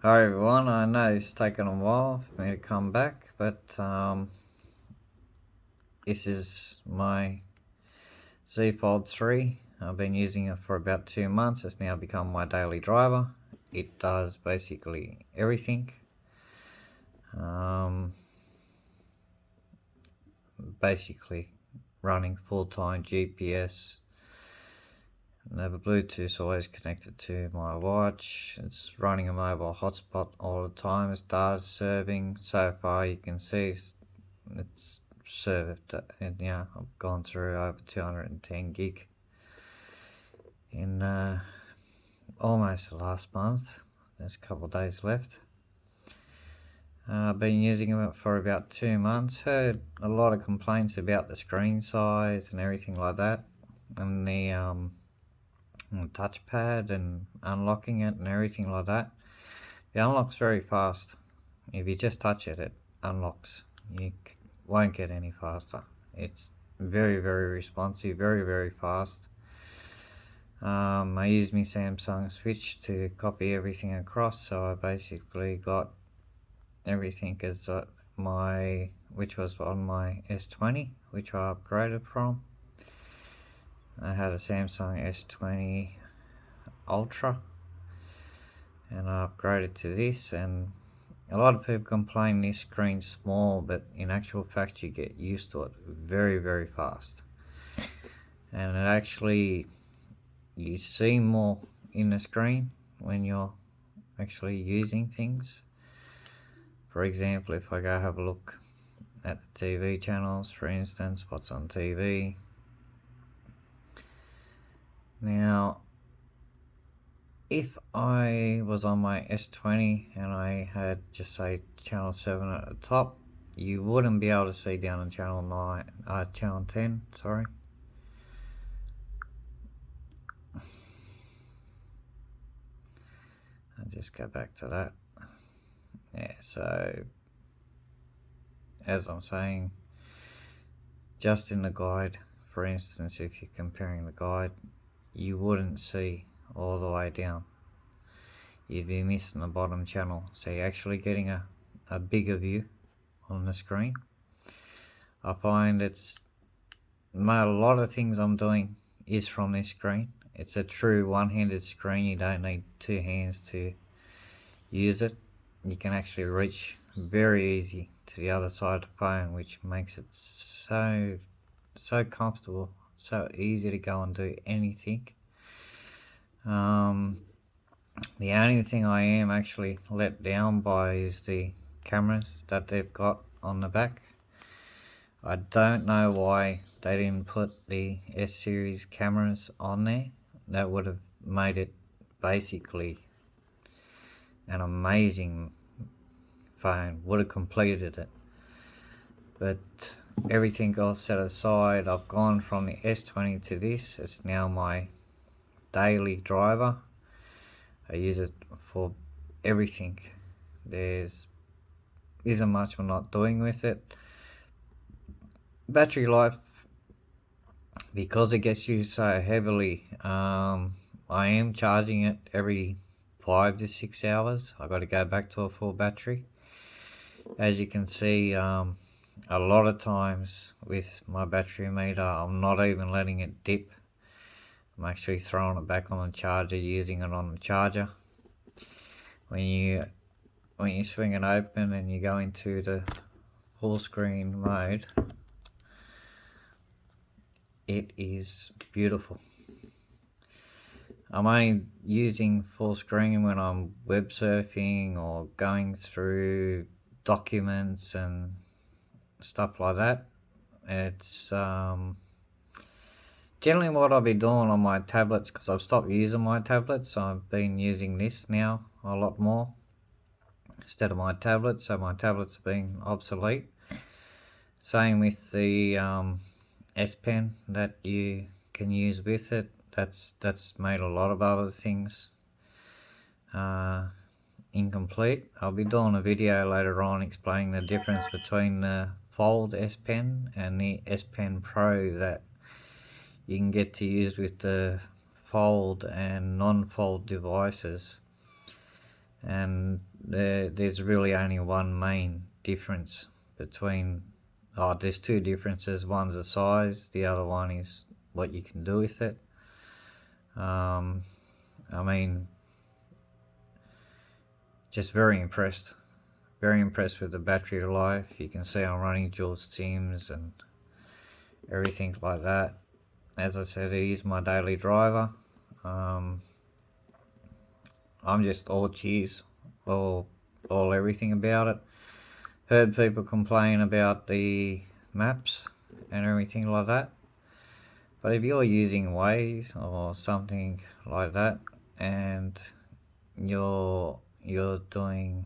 Hi everyone, I know it's taken a while for me to come back, but this is my Z Fold3. I've been using it for about 2 months. It's now become my daily driver. It does basically everything. Basically running full-time GPS. I have a Bluetooth always connected to my watch. It's running a mobile hotspot all the time. It's data serving. So far you can see it's served, and yeah, I've gone through over 210 gig in almost the last month. There's a couple of days left. I've been using it for about 2 months. Heard a lot of complaints about the screen size and everything like that, and the touchpad and unlocking it and everything like that. It unlocks very fast. If you just touch it, it unlocks. You won't get any faster. It's very responsive, very fast. I used my Samsung Switch to copy everything across, so I basically got everything as which was on my S20, which I upgraded from. I had a Samsung S20 Ultra, and I upgraded to this, and a lot of people complain this screen's small, but in actual fact you get used to it very fast, and it actually, you see more in the screen when you're actually using things. For example, if I go have a look at the TV channels, for instance, what's on TV. Now, if I was on my S20 and I had just say channel 7 at the top, you wouldn't be able to see down on channel 10, sorry. I'll just go back to that. Yeah, so as I'm saying, just in the guide, for instance, if you're comparing the guide, you wouldn't see all the way down. You'd be missing the bottom channel, so you're actually getting a bigger view on the screen. I find a lot of things I'm doing is from this screen. It's a true one-handed screen. You don't need two hands to use it. You can actually reach very easy to the other side of the phone, which makes it so comfortable, so easy to go and do anything. The only thing I am actually let down by is the cameras that they've got on the back. I don't know why they didn't put the S-series cameras on there. That would have made it basically an amazing phone, would have completed it. But everything else set aside, I've gone from the S20 to this. It's now my daily driver. I use it for everything. There isn't much I'm not doing with it. Battery life, because it gets used so heavily, I am charging it every 5 to 6 hours. I got to go back to a full battery. As you can see, a lot of times with my battery meter, I'm not even letting it dip. I'm actually throwing it back on the charger, using it on the charger. When you swing it open and you go into the full screen mode, it is beautiful. I'm only using full screen when I'm web surfing or going through documents and stuff like that. It's generally what I'll be doing on my tablets, because I've stopped using my tablets, so I've been using this now a lot more instead of my tablets, so my tablets are being obsolete. Same with the S Pen that you can use with it. That's made a lot of other things incomplete. I'll be doing a video later on explaining the difference between the Fold S Pen and the S Pen Pro that you can get to use with the Fold and non-Fold devices. and there's really only one main difference between, there's two differences. One's the size, the other one is what you can do with it. I mean, just very impressed with the battery life. You can see I'm running dual sims and everything like that. As I said, it is my daily driver. I'm just all cheers, all everything about it. Heard people complain about the maps and everything like that, but if you're using Waze or something like that and you're doing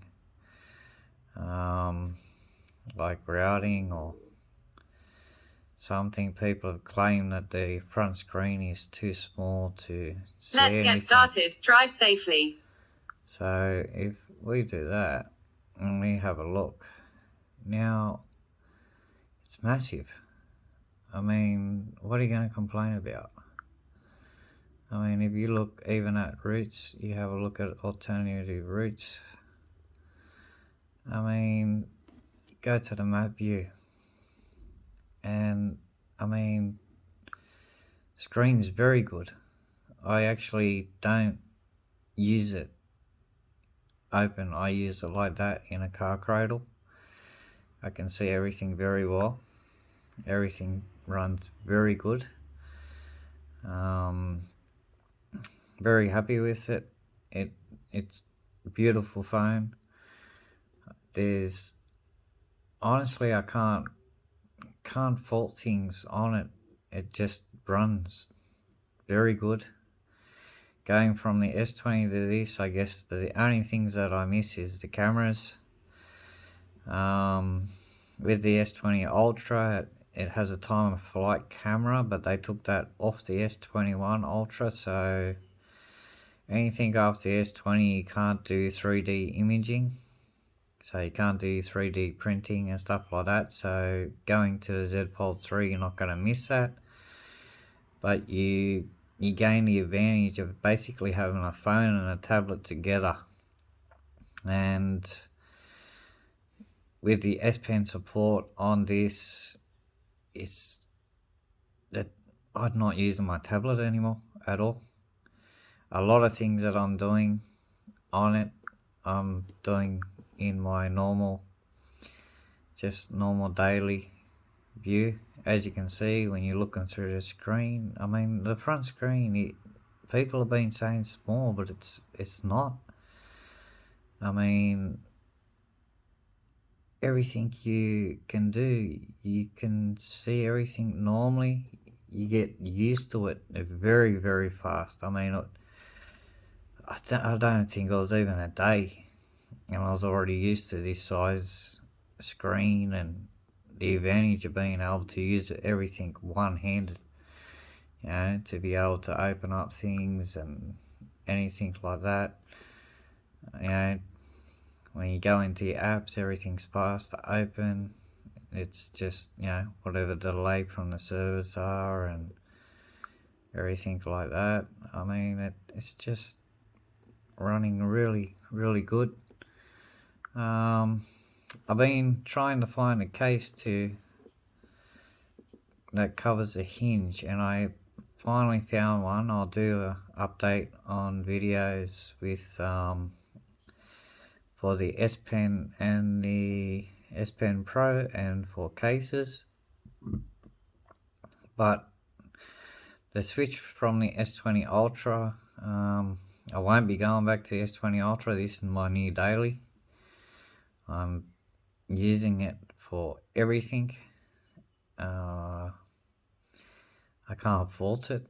like routing or something, people have claimed that the front screen is too small to see Let's anything. get started. Drive safely. So if we do that and we have a look, now it's massive. I mean, what are you going to complain about? I mean, if you look even at routes, you have a look at alternative routes. I mean, go to the map view, and I mean, screen's very good. I actually don't use it open. I use it like that in a car cradle. I can see everything very well. Everything runs very good. Very happy with it. It's a beautiful phone. There's honestly, I can't fault things on it. It just runs very good. Going from the S20 to this, I guess the only things that I miss is the cameras. With the S20 Ultra, it has a time of flight camera, but they took that off the S21 Ultra, so anything after the S20 you can't do 3D imaging, so you can't do 3D printing and stuff like that. So going to the Z Fold3, you're not going to miss that, but you gain the advantage of basically having a phone and a tablet together. And with the S Pen support on this, it's that I'm not using my tablet anymore at all. A lot of things that I'm doing on it, I'm doing in my normal daily view. As you can see when you're looking through the screen, I mean, the front screen, people have been saying small, but it's not. I mean, everything you can do, you can see everything normally. You get used to it very, very fast. I mean, I don't think it was even a day, and I was already used to this size screen and the advantage of being able to use everything one-handed, you know, to be able to open up things and anything like that. You know, when you go into your apps, everything's fast to open. It's just, you know, whatever delay from the servers are and everything like that. I mean, it's just running really, really good. I've been trying to find a case that covers the hinge, and I finally found one. I'll do an update on videos with for the S Pen and the S Pen Pro and for cases. But the switch from the S20 Ultra, I won't be going back to the S20 Ultra. This is my new daily. I'm using it for everything. I can't fault it.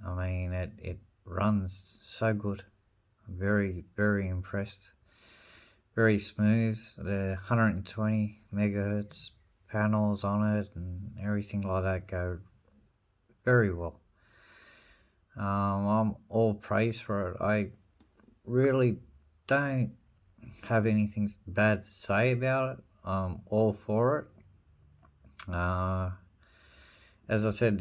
I mean, it runs so good. I'm very, very impressed. Very smooth. The 120 megahertz panels on it and everything like that go very well. I'm all praise for it. I really don't have anything bad to say about it. I'm all for it. As I said,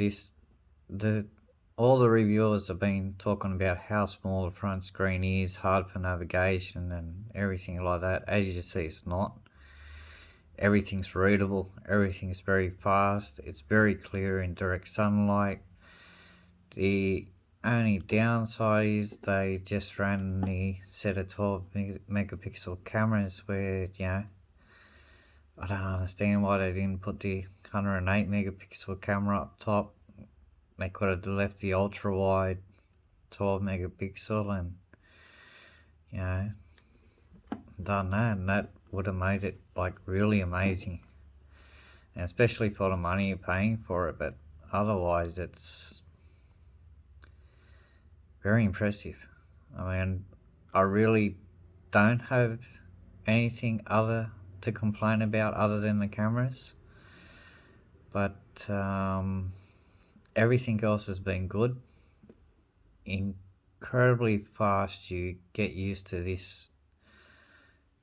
all the reviewers have been talking about how small the front screen is, hard for navigation and everything like that. As you see, it's not. Everything's readable, everything's very fast, it's very clear in direct sunlight. The only downside is they just randomly set a 12 megapixel cameras where, I don't understand why they didn't put the 108 megapixel camera up top. They could have left the ultra wide 12 megapixel and, done that, and that would have made it like really amazing. And especially for the money you're paying for it, but otherwise it's very impressive. I mean, I really don't have anything other to complain about other than the cameras, but everything else has been good. Incredibly fast. You get used to this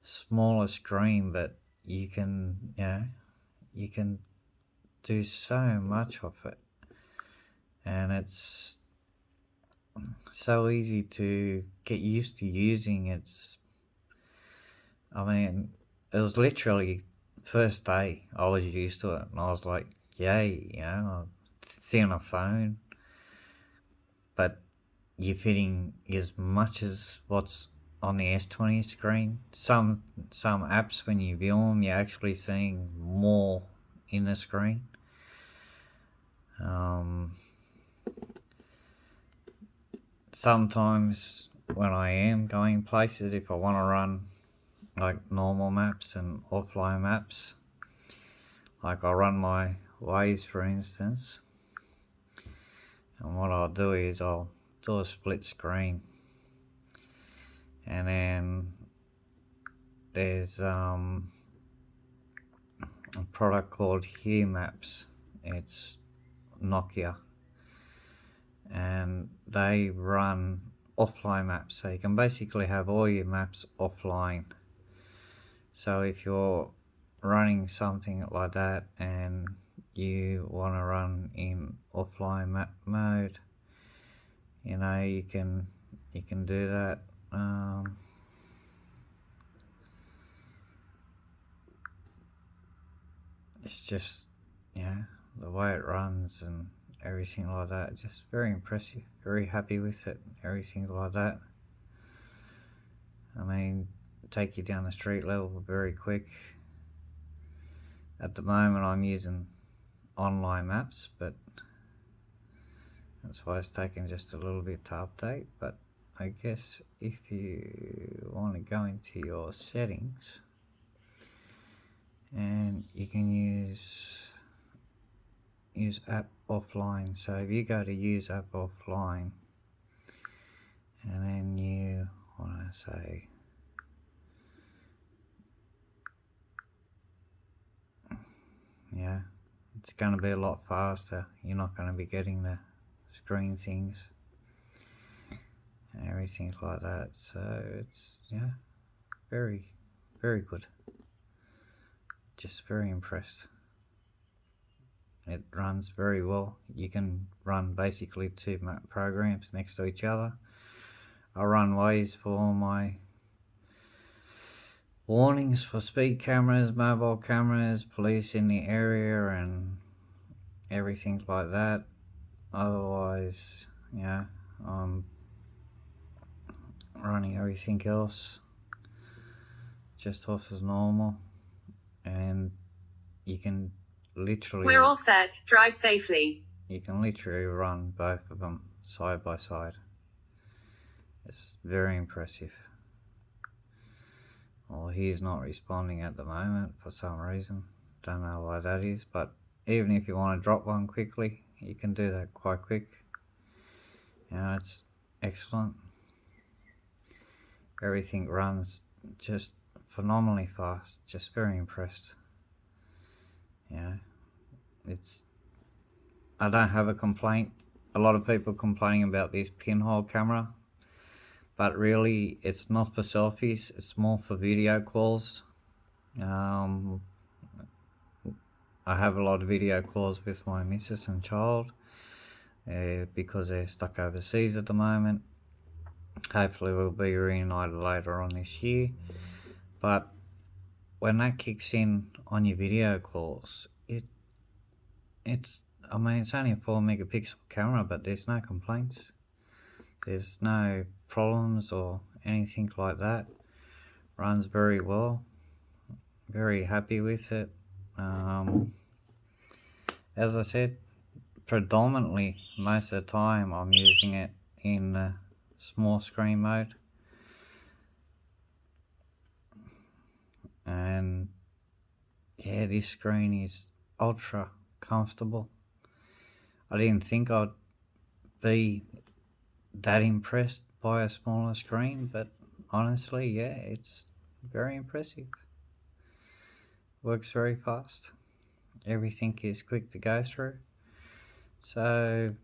smaller screen, but you can do so much of it, and it's so easy to get used to using. It was literally first day I was used to it, and I was like, yay, see on a phone, but you're fitting as much as what's on the S20 screen. Some apps, when you view them, you're actually seeing more in the screen. Sometimes when I am going places, if I want to run like normal maps and offline maps, like I'll run my Waze, for instance, and what I'll do is I'll do a split screen, and then there's a product called Here Maps. It's Nokia, and they run offline maps, so you can basically have all your maps offline. So if you're running something like that and you want to run in offline map mode, you can do that. It's just, the way it runs and everything like that, just very impressive. Very happy with it, everything like that. I mean, take you down the street level very quick. At the moment I'm using online maps, but that's why it's taken just a little bit to update. But I guess if you want to go into your settings, and you can use app offline. So if you go to use app offline, and then you want to say, it's going to be a lot faster. You're not going to be getting the screen things and everything like that. So it's very, very good. Just very impressed. It runs very well. You can run basically two map programs next to each other. I run Waze for all my warnings for speed cameras, mobile cameras, police in the area and everything like that. Otherwise, I'm running everything else just off as normal, and you can literally... We're all set. Drive safely. You can literally run both of them side by side. It's very impressive. Well, he's not responding at the moment for some reason. Don't know why that is, but even if you want to drop one quickly, you can do that quite quick. It's excellent. Everything runs just phenomenally fast. Just very impressed. I don't have a complaint. A lot of people complaining about this pinhole camera, but really it's not for selfies, it's more for video calls. I have a lot of video calls with my missus and child, because they're stuck overseas at the moment. Hopefully we'll be reunited later on this year. But when that kicks in on your video calls, it's only a 4 megapixel camera, but there's no complaints. There's no problems or anything like that. Runs very well. Very happy with it. As I said, predominantly most of the time I'm using it in small screen mode. And yeah, this screen is ultra comfortable. I didn't think I'd be that impressed by a smaller screen, but honestly, yeah, it's very impressive. Works very fast. Everything is quick to go through. So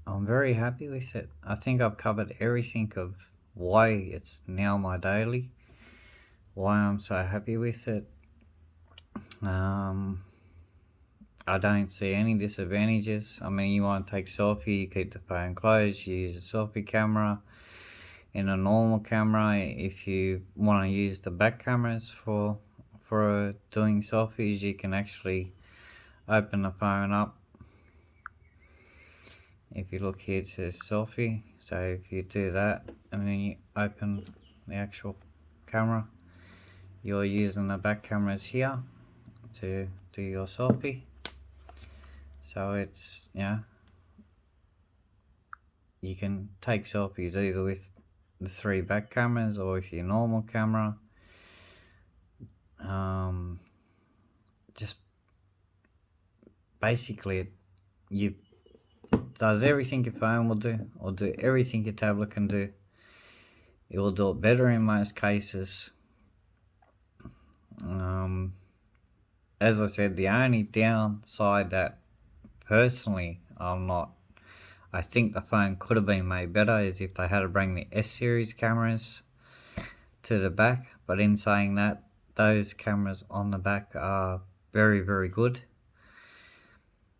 I'm very happy with it. I think I've covered everything of why it's now my daily, why I'm so happy with it. I don't see any disadvantages. I mean, you want to take selfie, you keep the phone closed, you use a selfie camera. In a normal camera, if you want to use the back cameras for doing selfies, you can actually open the phone up. If you look here, it says selfie. So if you do that and then you open the actual camera, you're using the back cameras here to do your selfie. So it's, you can take selfies either with the 3 back cameras or with your normal camera. Just basically you does everything your phone will do, or do everything your tablet can do. It will do it better in most cases. As I said, the only downside that personally I think the phone could have been made better is if they had to bring the S series cameras to the back. But in saying that, those cameras on the back are very, very good.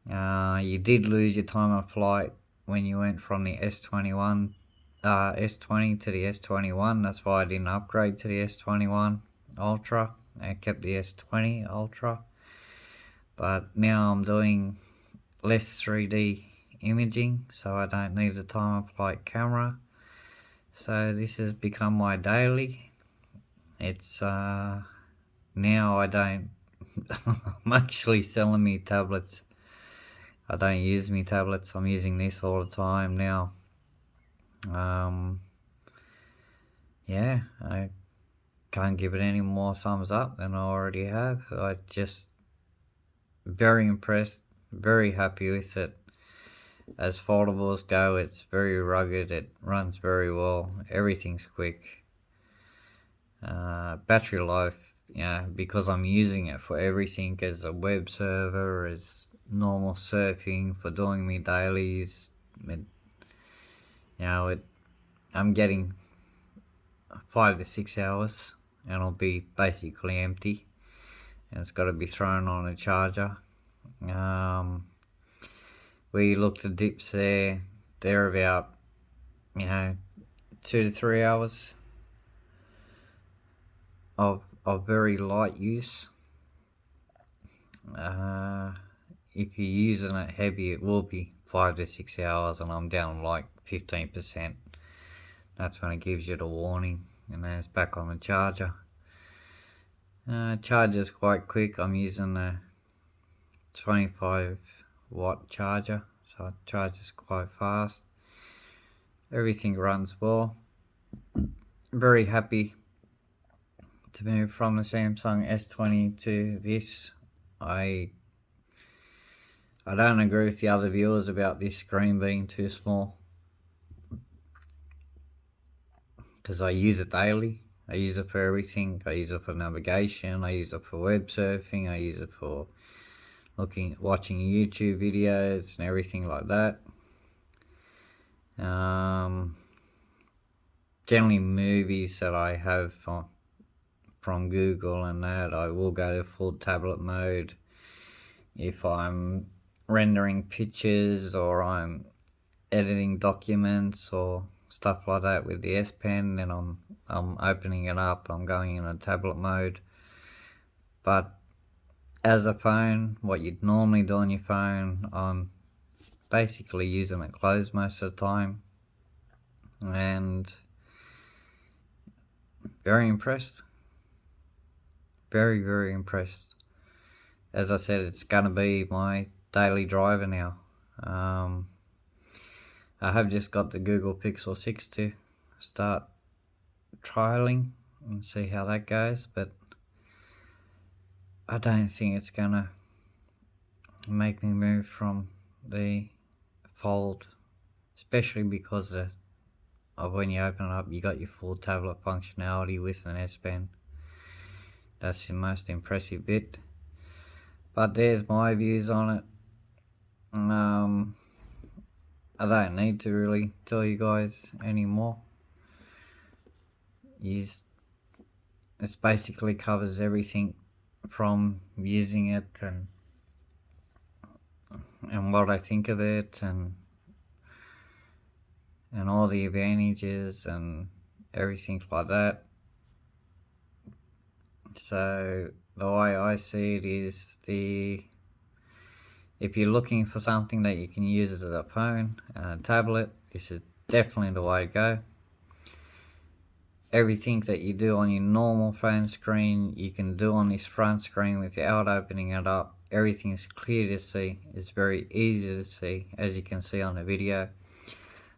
You did lose your time of flight when you went from the S20 to the S21. That's why I didn't upgrade to the S21 Ultra. I kept the S20 Ultra. But now I'm doing less 3D imaging, so I don't need a time of flight camera. So this has become my daily. It's now I don't I'm actually selling me tablets. I don't use me tablets. I'm using this all the time now. Yeah, I can't give it any more thumbs up than I already have. I just very impressed, very happy with it. As foldables go, it's very rugged, it runs very well, everything's quick. Battery life, because I'm using it for everything, as a web server, as normal surfing, for doing me dailies. I'm getting 5 to 6 hours and it'll be basically empty, and it's got to be thrown on a charger. We looked at dips there, they're about 2 to 3 hours of very light use. If you're using it heavy, it will be 5 to 6 hours, and I'm down like 15%. That's when it gives you the warning, and then it's back on the charger. Charger's quite quick. I'm using the 25 watt charger, so it charges quite fast. Everything runs well. Very happy to move from the Samsung S20 to this. I don't agree with the other viewers about this screen being too small, because I use it daily. I use it for everything. I use it for navigation, I use it for web surfing, I use it for watching YouTube videos and everything like that. Generally movies that I have from Google and that, I will go to full tablet mode. If I'm rendering pictures or I'm editing documents or stuff like that with the S Pen, and I'm opening it up, I'm going in a tablet mode. But as a phone, what you'd normally do on your phone, I'm basically using it closed most of the time, and very impressed. Very, very impressed. As I said, it's gonna be my daily driver now. I have just got the Google Pixel 6 to start trialing and see how that goes, but I don't think it's gonna make me move from the Fold, especially because of when you open it up, you got your full tablet functionality with an S Pen. That's the most impressive bit. But there's my views on it. I don't need to really tell you guys anymore. It basically covers everything from using it and what I think of it and all the advantages and everything like that. So the way I see it is, if you're looking for something that you can use as a phone and a tablet, this is definitely the way to go. Everything that you do on your normal phone screen, you can do on this front screen without opening it up. Everything is clear to see. It's very easy to see, as you can see on the video.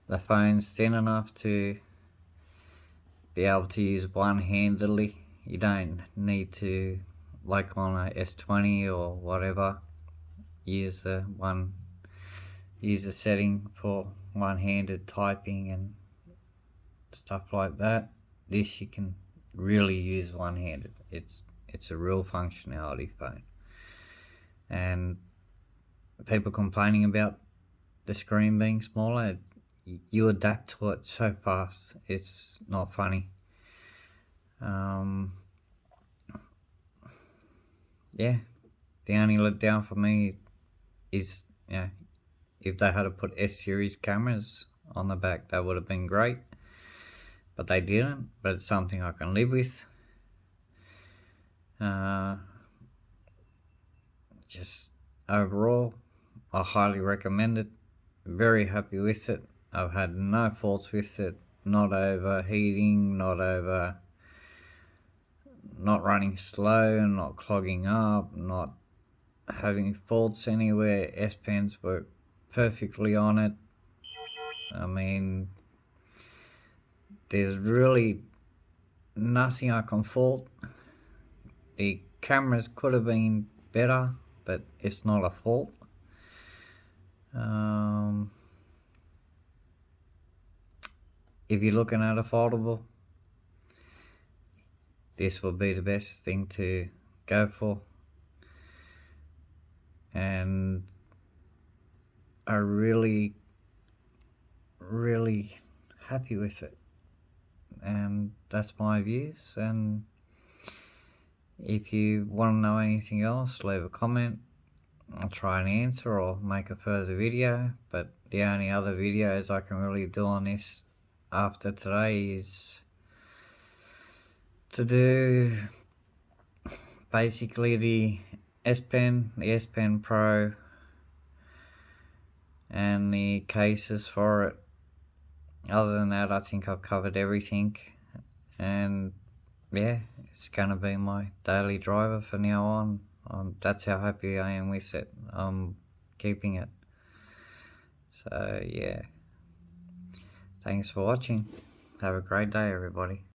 The phone's thin enough to be able to use one-handedly. You don't need to, like on a S20 or whatever, use the setting for one-handed typing and stuff like that. This you can really use one-handed. It's a real functionality phone. And people complaining about the screen being smaller, you adapt to it so fast, it's not funny. Yeah, the only letdown for me is, if they had to put S-series cameras on the back, that would have been great, but they didn't. But it's something I can live with. Just overall, I highly recommend it. Very happy with it. I've had no faults with it. Not overheating, not running slow, not clogging up, not having faults anywhere. S Pens work perfectly on it. I mean, there's really nothing I can fault. The cameras could have been better, but it's not a fault. If you're looking at a foldable, this will be the best thing to go for. And I'm really, really happy with it. And that's my views. And if you want to know anything else, leave a comment. I'll try and answer or make a further video. But the only other videos I can really do on this after today is to do basically the S Pen, the S Pen Pro, and the cases for it. Other than that, I think I've covered everything, and yeah, it's gonna be my daily driver from now on. That's how happy I am with it. I'm keeping it. So yeah, thanks for watching. Have a great day, everybody.